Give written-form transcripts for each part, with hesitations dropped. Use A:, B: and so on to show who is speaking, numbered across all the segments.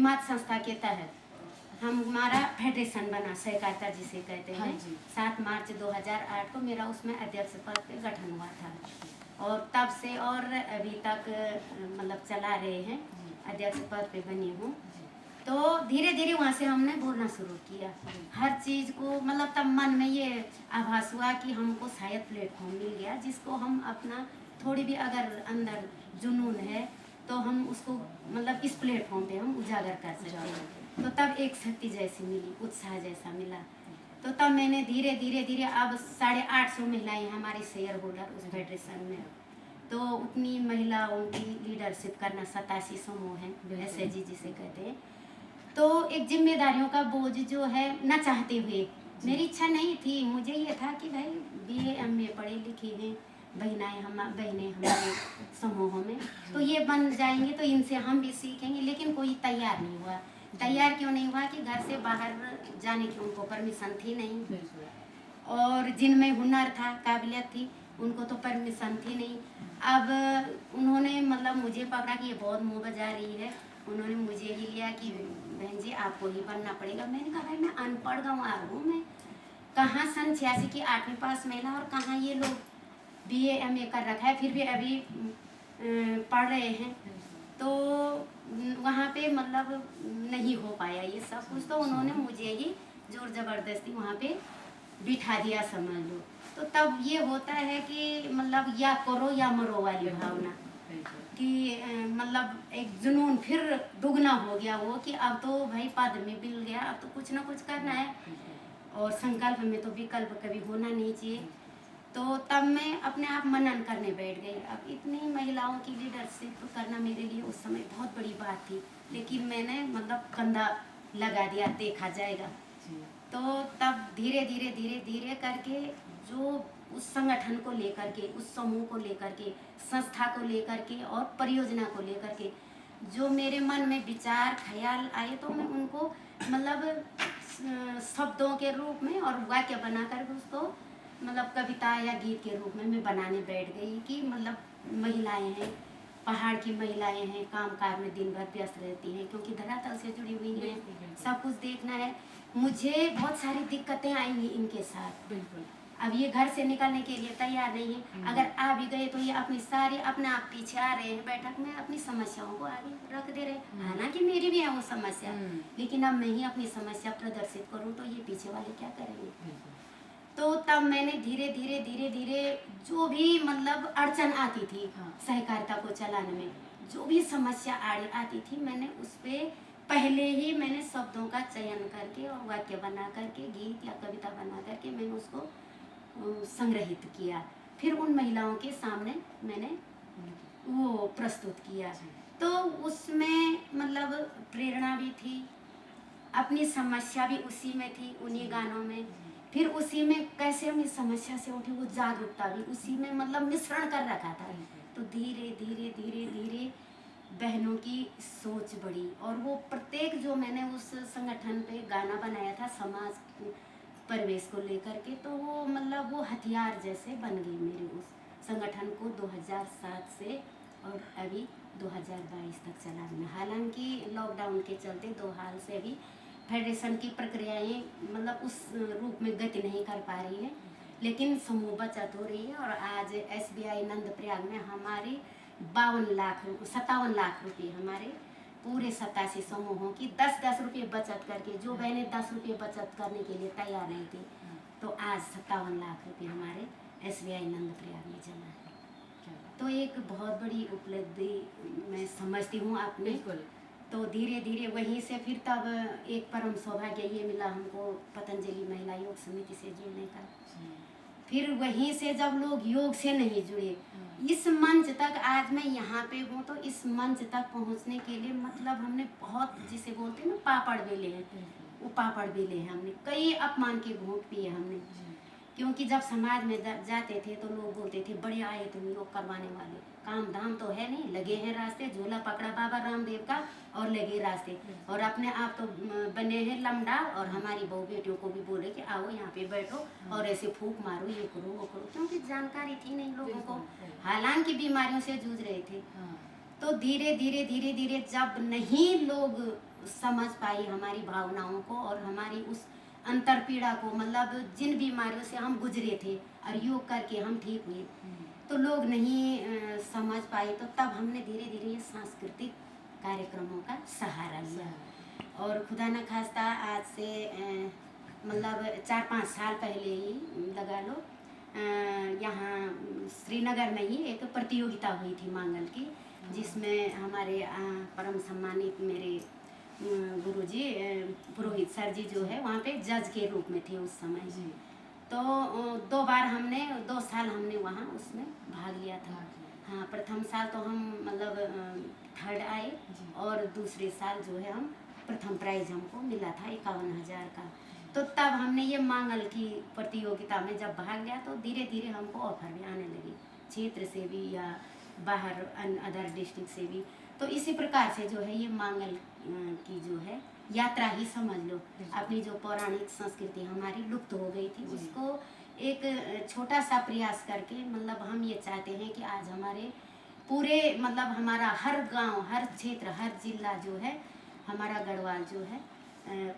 A: हिम्मत संस्था के तहत हमारा फेडरेशन बना, सहकारिता जिसे कहते हैं। 7 मार्च 2008 को मेरा उसमें अध्यक्ष पद पे गठन हुआ था और तब से और अभी तक मतलब चला रहे हैं, अध्यक्ष पद पे बनी हूँ। तो धीरे धीरे वहाँ से हमने बोलना शुरू किया हर चीज़ को, मतलब तब मन में ये आभास हुआ कि हमको शायद प्लेटफॉर्म मिल गया जिसको हम अपना थोड़ी भी अगर अंदर जुनून है तो हम उसको मतलब इस प्लेटफॉर्म पे हम उजागर कर सकते हैं। तो तब एक शक्ति जैसी मिली, उत्साह जैसा मिला। तो तब मैंने धीरे धीरे धीरे अब 850 महिलाएं हमारी शेयर होल्डर उस फेडरेशन में, तो उतनी महिलाओं की लीडरशिप करना 87 समूह है, SHG जिसे कहते हैं। तो एक जिम्मेदारियों का बोझ जो है न चाहते हुए, मेरी इच्छा नहीं थी, मुझे ये था कि भाई BA MA पढ़े लिखे हैं बहनें हमारे समूहों में, तो ये बन जाएंगे तो इनसे हम भी सीखेंगे। लेकिन कोई तैयार नहीं हुआ। तैयार क्यों नहीं हुआ कि घर से बाहर जाने की उनको परमिशन थी नहीं, और जिनमें हुनर था, काबिलियत थी, उनको तो परमिशन थी नहीं। अब उन्होंने मतलब मुझे पकड़ा कि ये बहुत मुँह बजा रही है, उन्होंने मुझे ही लिया कि बहन जी आपको ही बनना पड़ेगा। मैंने कहा भाई मैं अनपढ़ गंवार हूँ, मैं कहाँ सन 86 की 8वीं पास महिला और कहाँ ये लोग BA MA कर रखा है, फिर भी अभी पढ़ रहे हैं। तो वहाँ पे मतलब नहीं हो पाया ये सब कुछ, तो उन्होंने मुझे ही जोर ज़बरदस्ती वहाँ पे बिठा दिया समझ लो। तो तब ये होता है कि मतलब या करो या मरो वाली भावना कि मतलब एक जुनून फिर दुगना हो गया वो कि अब तो भाई पद में मिल गया, अब तो कुछ ना कुछ करना है, और संकल्प में तो विकल्प कभी होना नहीं चाहिए। तो तब मैं अपने आप मनन करने बैठ गई। अब इतनी महिलाओं की लीडरशिप करना मेरे लिए उस समय बहुत बड़ी बात थी, लेकिन मैंने मतलब कंधा लगा दिया, देखा जाएगा। तो तब धीरे धीरे धीरे धीरे करके जो उस संगठन को लेकर के, उस समूह को लेकर के, संस्था को लेकर के और परियोजना को लेकर के जो मेरे मन में विचार ख्याल आए, तो मैं उनको मतलब शब्दों के रूप में और वाक्य बनाकर उसको मतलब कविता या गीत के रूप में मैं बनाने बैठ गई कि मतलब महिलाएं हैं, पहाड़ की महिलाएं हैं, कामकाज में दिन भर व्यस्त रहती हैं क्योंकि धरातल से जुड़ी हुई हैं, सब कुछ देखना है। मुझे बहुत सारी दिक्कतें आएंगी इनके साथ। बिल्कुल। अब ये घर से निकलने के लिए तैयार नहीं है, अगर आ भी गए तो ये अपनी सारी अपने आप पीछे आ रहे हैं बैठक में, अपनी समस्याओं को आगे रख दे रहे। हालांकि मेरी भी है वो समस्या, लेकिन अब मैं ही अपनी समस्या प्रदर्शित करूँ तो ये पीछे वाले क्या करेंगे। तो तब मैंने धीरे धीरे धीरे धीरे जो भी मतलब अड़चन आती थी सहकारिता को चलाने में, जो भी समस्या आती थी, मैंने उस पर पहले ही मैंने शब्दों का चयन करके और वाक्य बना करके, गीत या कविता बना करके मैंने उसको संग्रहित किया। फिर उन महिलाओं के सामने मैंने वो प्रस्तुत किया। तो उसमें मतलब प्रेरणा भी थी, अपनी समस्या भी उसी में थी, उन्हीं गानों में। फिर उसी में कैसे हम इस समस्या से उठे, वो जागरूकता भी उसी में मतलब मिश्रण कर रखा था। तो धीरे धीरे धीरे धीरे बहनों की सोच बढ़ी, और वो प्रत्येक जो मैंने उस संगठन पे गाना बनाया था समाज परिवेश को लेकर के, तो वो मतलब वो हथियार जैसे बन गई मेरे उस संगठन को 2007 से और अभी 2022 तक चलाने। हालांकि लॉकडाउन के चलते 2 साल से अभी फेडरेशन की प्रक्रियाएं मतलब उस रूप में गति नहीं कर पा रही है, लेकिन समूह बचत हो रही है। और आज SBI नंद प्रयाग में हमारी 57 लाख रुपये हमारे पूरे 87 समूहों की 10-10 रुपये बचत करके, जो बहनें 10 रुपये बचत करने के लिए तैयार नहीं थी, तो आज 57 लाख रुपये हमारे SBI नंद प्रयाग में जमा है। तो एक बहुत बड़ी उपलब्धि मैं समझती हूँ अपने। तो धीरे धीरे वहीं से फिर तब एक परम सौभाग्य ये मिला हमको पतंजलि महिला योग समिति से जुड़ने का। फिर वहीं से जब लोग योग से नहीं जुड़े, इस मंच तक आज मैं यहाँ पे हूँ, तो इस मंच तक पहुँचने के लिए मतलब हमने बहुत, जिसे बोलते हैं ना, पापड़ बेले हैं, वो पापड़ बेले हैं हमने, कई अपमान के घूंट पिए हमने। क्योंकि जब समाज में जाते थे तो लोग बोलते थे बड़े आए तुम योग करवाने वाले, काम धाम तो है नहीं, लगे हैं रास्ते, झोला पकड़ा बाबा रामदेव का और लगे रास्ते, और अपने आप तो बने हैं लमडा, और हमारी बहू बेटियों को भी बोले कि आओ यहाँ पे बैठो और ऐसे फूंक मारो, ये करो वो करो, क्योंकि जानकारी थी नहीं लोगों को, हालांकि बीमारियों से जूझ रहे थे। तो धीरे धीरे धीरे धीरे जब नहीं लोग समझ पाई हमारी भावनाओं को और हमारी उस अंतर पीड़ा को, मतलब जिन बीमारियों से हम गुजरे थे और योग करके हम ठीक हुए, तो लोग नहीं समझ पाए। तो तब हमने धीरे धीरे ये सांस्कृतिक कार्यक्रमों का सहारा लिया। और खुदा न खास्ता आज से मतलब 4-5 साल पहले ही लगा लो, यहाँ श्रीनगर में ही एक प्रतियोगिता हुई थी मांगल की, जिसमें हमारे परम सम्मानित मेरे गुरुजी पुरोहित सर जी जो है वहाँ पे जज के रूप में थे उस समय जी। तो 2 साल हमने वहाँ उसमें भाग लिया था। हाँ, प्रथम साल तो हम मतलब थर्ड आए और दूसरे साल जो है हम प्रथम प्राइज हमको मिला था 51,000 का। तो तब हमने ये मांगल की प्रतियोगिता में जब भाग लिया तो धीरे धीरे हमको ऑफर भी आने लगी, क्षेत्र से भी या बाहर अदर डिस्ट्रिक्ट से भी। तो इसी प्रकार से जो है ये मांगल की जो है यात्रा ही समझ लो, अपनी जो पौराणिक संस्कृति हमारी लुप्त हो गई थी उसको एक छोटा सा प्रयास करके, मतलब हम ये चाहते हैं कि आज हमारे पूरे मतलब हमारा हर गांव, हर क्षेत्र, हर जिला जो है हमारा गढ़वाल जो है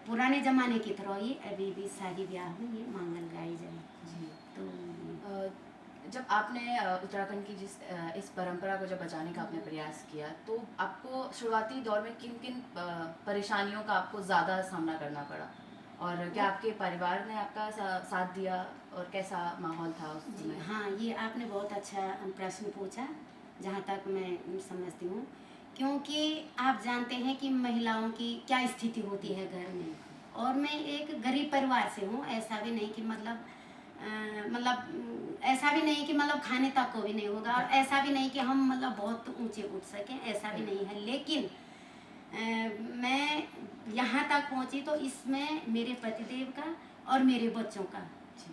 A: पुराने ज़माने की तरह ही अभी भी शादी ब्याह में ये मांगल गाई जाए जी। तो
B: जब आपने उत्तराखंड की इस परंपरा को जब बचाने का आपने प्रयास किया, तो आपको शुरुआती दौर में किन किन परेशानियों का आपको ज़्यादा सामना करना पड़ा, और क्या आपके परिवार ने आपका साथ दिया और कैसा माहौल था उस समय?
A: हाँ, ये आपने बहुत अच्छा प्रश्न पूछा, जहाँ तक मैं समझती हूँ, क्योंकि आप जानते हैं कि महिलाओं की क्या स्थिति होती है घर में, और मैं एक गरीब परिवार से हूँ। ऐसा भी नहीं कि मतलब ऐसा भी नहीं कि मतलब खाने तक को भी नहीं होगा, और ऐसा भी नहीं कि हम मतलब बहुत ऊंचे उठ सकें, ऐसा भी नहीं है। लेकिन मैं यहाँ तक पहुँची तो इसमें मेरे पतिदेव का और मेरे बच्चों का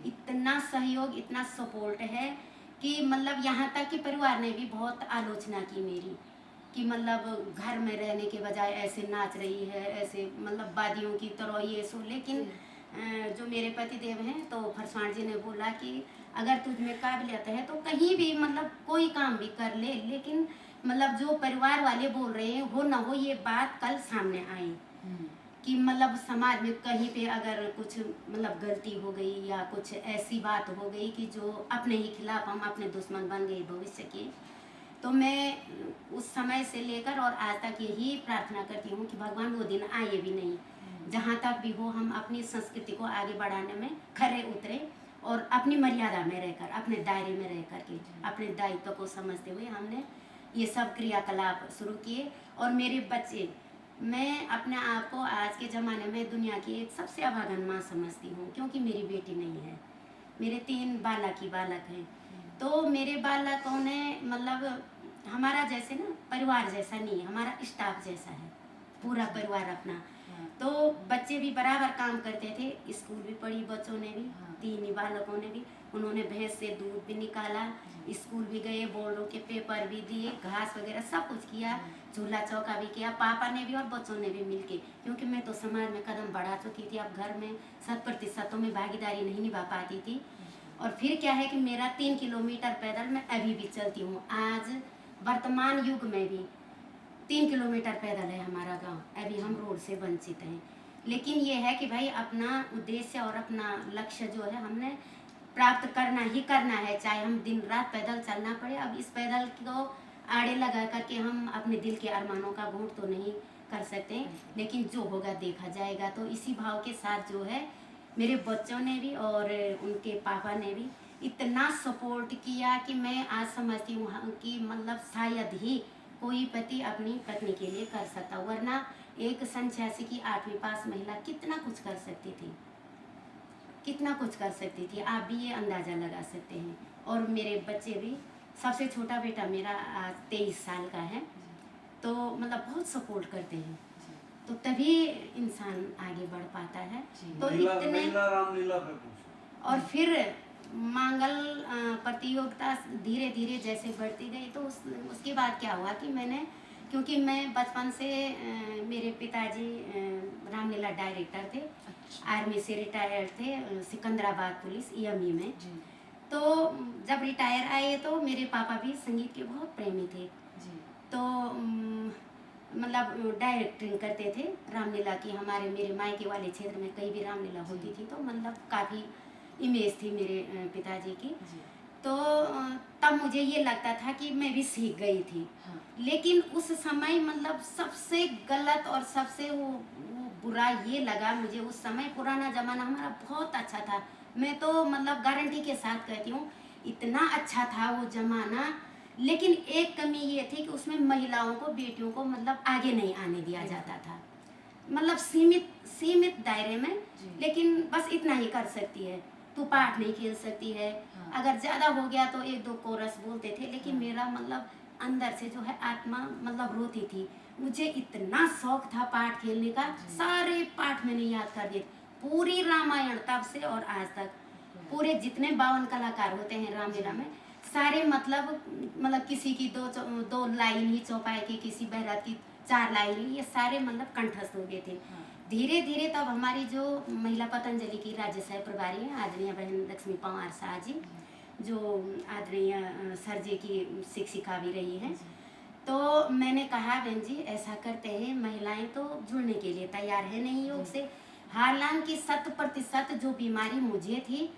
A: इतना सहयोग, इतना सपोर्ट है कि मतलब यहाँ तक कि परिवार ने भी बहुत आलोचना की मेरी, कि मतलब घर में रहने के बजाय ऐसे नाच रही है, ऐसे मतलब वादियों की तरह ये सो। लेकिन जो मेरे पति देव हैं तो फरसाण जी ने बोला कि अगर तुझ में काबिलियत है तो कहीं भी मतलब कोई काम भी कर ले, लेकिन मतलब जो परिवार वाले बोल रहे हैं हो ना हो ये बात कल सामने आई कि मतलब समाज में कहीं पे अगर कुछ मतलब गलती हो गई या कुछ ऐसी बात हो गई कि जो अपने ही खिलाफ हम अपने दुश्मन बन गए भविष्य के, तो मैं उस समय से लेकर और आज तक यही प्रार्थना करती हूँ कि भगवान वो दिन आए भी नहीं, जहाँ तक भी हो हम अपनी संस्कृति को आगे बढ़ाने में खरे उतरे और अपनी मर्यादा में रहकर, अपने दायरे में रह करके, अपने दायित्व को समझते हुए हमने ये सब क्रियाकलाप शुरू किए। और मेरे बच्चे, मैं अपने आप को आज के ज़माने में दुनिया की एक सबसे अभागन माँ समझती हूँ, क्योंकि मेरी बेटी नहीं है, मेरे 3 बालक ही बालक हैं। तो मेरे बालकों ने मतलब हमारा जैसे ना परिवार जैसा नहीं, हमारा स्टाफ जैसा है, पूरा परिवार अपना। तो बच्चे भी बराबर काम करते थे, स्कूल भी पढ़ी बच्चों ने भी, 3 ही बालकों ने भी, उन्होंने भैंस से दूध भी निकाला, स्कूल भी गए, बोर्डों के पेपर भी दिए, घास वगैरह सब कुछ किया, झूला चौका भी किया, पापा ने भी और बच्चों ने भी मिलके। क्योंकि मैं तो समाज में कदम बढ़ा चुकी थी, अब घर में 100% में भागीदारी नहीं निभा पाती थी। और फिर क्या है कि मेरा 3 किलोमीटर पैदल मैं अभी भी चलती हूँ। आज वर्तमान युग में भी 3 किलोमीटर पैदल है हमारा गांव, अभी हम रोड से वंचित हैं। लेकिन ये है कि भाई अपना उद्देश्य और अपना लक्ष्य जो है हमने प्राप्त करना ही करना है, चाहे हम दिन रात पैदल चलना पड़े। अब इस पैदल को आड़े लगा करके हम अपने दिल के अरमानों का घूंट तो नहीं कर सकते, लेकिन जो होगा देखा जाएगा। तो इसी भाव के साथ जो है मेरे बच्चों ने भी और उनके पापा ने भी इतना सपोर्ट किया कि मैं आज समझती हूँ कि मतलब शायद ही कोई पति अपनी पत्नी के लिए कर सकता, वरना एक सन 86 की 8वीं पास महिला कितना कुछ कर सकती थी, कितना कुछ कर सकती थी, आप भी ये अंदाज़ा लगा सकते हैं। और मेरे बच्चे भी, सबसे छोटा बेटा मेरा आज 23 साल का है, तो मतलब बहुत सपोर्ट करते हैं, तो तभी इंसान आगे बढ़ पाता है। तो इतने और फिर मांगल प्रतियोगिता धीरे धीरे जैसे बढ़ती गई, तो उसके बाद क्या हुआ कि मैंने, क्योंकि मैं बचपन से मेरे पिताजी रामलीला डायरेक्टर थे, आर्मी से रिटायर्ड थे, सिकंदराबाद पुलिस EME में। तो जब रिटायर आए तो मेरे पापा भी संगीत के बहुत प्रेमी थे। तो मतलब डायरेक्टिंग करते थे रामलीला की। हमारे मेरे मायके वाले क्षेत्र में कहीं भी रामलीला होती थी तो मतलब काफ़ी इमेज थी मेरे पिताजी की।
B: जी।
A: तो तब मुझे ये लगता था कि मैं भी सीख गई थी।
B: हाँ।
A: लेकिन उस समय मतलब सबसे गलत और सबसे वो बुरा ये लगा मुझे उस समय। पुराना ज़माना हमारा बहुत अच्छा था, मैं तो मतलब गारंटी के साथ कहती हूँ इतना अच्छा था वो ज़माना। लेकिन एक कमी ये थी कि उसमें महिलाओं को, बेटियों को मतलब आगे नहीं आने दिया जाता था, मतलब सीमित दायरे में।
B: जी।
A: लेकिन बस इतना ही कर सकती है, तू पाठ नहीं खेल सकती है।
B: हाँ।
A: अगर ज़्यादा हो गया तो एक दो कोरस बोलते थे, लेकिन
B: हाँ।
A: मेरा मतलब अंदर से जो है आत्मा मतलब रोती थी। मुझे इतना शौक था पाठ खेलने का,
B: जी।
A: सारे पाठ मैंने याद कर दिए, पूरी रामायण तब से और आज तक। पूरे जितने 52 कलाकार होते हैं रामलीला में, सारे मतलब किसी की दो लाइन ही चौपाई की, किसी बहरात की 4 लाइन ही, ये सारे मतलब कंठस्थ हो गए थे।
B: हाँ।
A: धीरे धीरे तब हमारी जो महिला पतंजलि की राज्य सह प्रभारी हैं आदरणीय बहन लक्ष्मी पंवार शाह जी, जो आदरणीय सर जी की शिक्षिका भी रही हैं, तो मैंने कहा बहन जी ऐसा करते हैं, महिलाएं तो जुड़ने के लिए तैयार है नहीं योग से। हालांकि 100% जो बीमारी मुझे थी,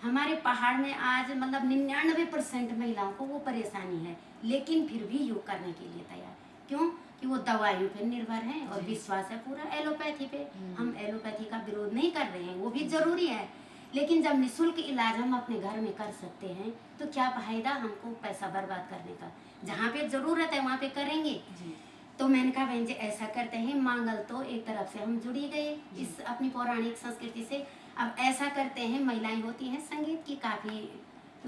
A: हमारे पहाड़ में आज मतलब 99% महिलाओं को वो परेशानी है, लेकिन फिर भी योग करने के लिए तैयार। क्यों? कि वो दवाइयों पर निर्भर हैं और विश्वास है पूरा एलोपैथी पे। हम एलोपैथी का विरोध नहीं कर रहे हैं, वो भी जरूरी है, लेकिन जब निःशुल्क इलाज हम अपने घर में कर सकते हैं तो क्या फायदा हमको पैसा बर्बाद करने का। जहाँ पे जरूरत है वहाँ पे करेंगे।
B: जी।
A: तो मैंने कहा बहन जी ऐसा करते हैं, मांगल तो एक तरफ से हम जुड़ी गए इस अपनी पौराणिक संस्कृति से। अब ऐसा करते हैं, महिलाएं होती हैं संगीत की काफ़ी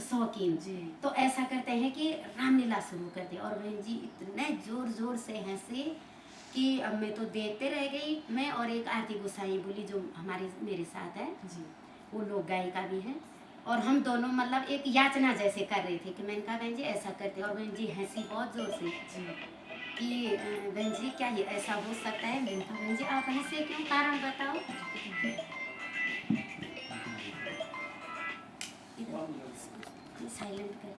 A: शौकीन, तो ऐसा करते हैं कि रामलीला शुरू कर दे। और बहन जी इतने जोर जोर से हंसे कि अब मैं तो देखते रह गई। मैं और एक आरती गोसाई बोली जो हमारे मेरे साथ है, वो लोग गायिका भी हैं, और हम दोनों मतलब एक याचना जैसे कर रहे थे कि मैंने कहा बहन जी ऐसा करते। और बहन जी हंसी बहुत जोर से कि बहन जी क्या ये ऐसा हो सकता है। मैंने कहा बहन जी आप ऐसे क्यों, कारण बताओ।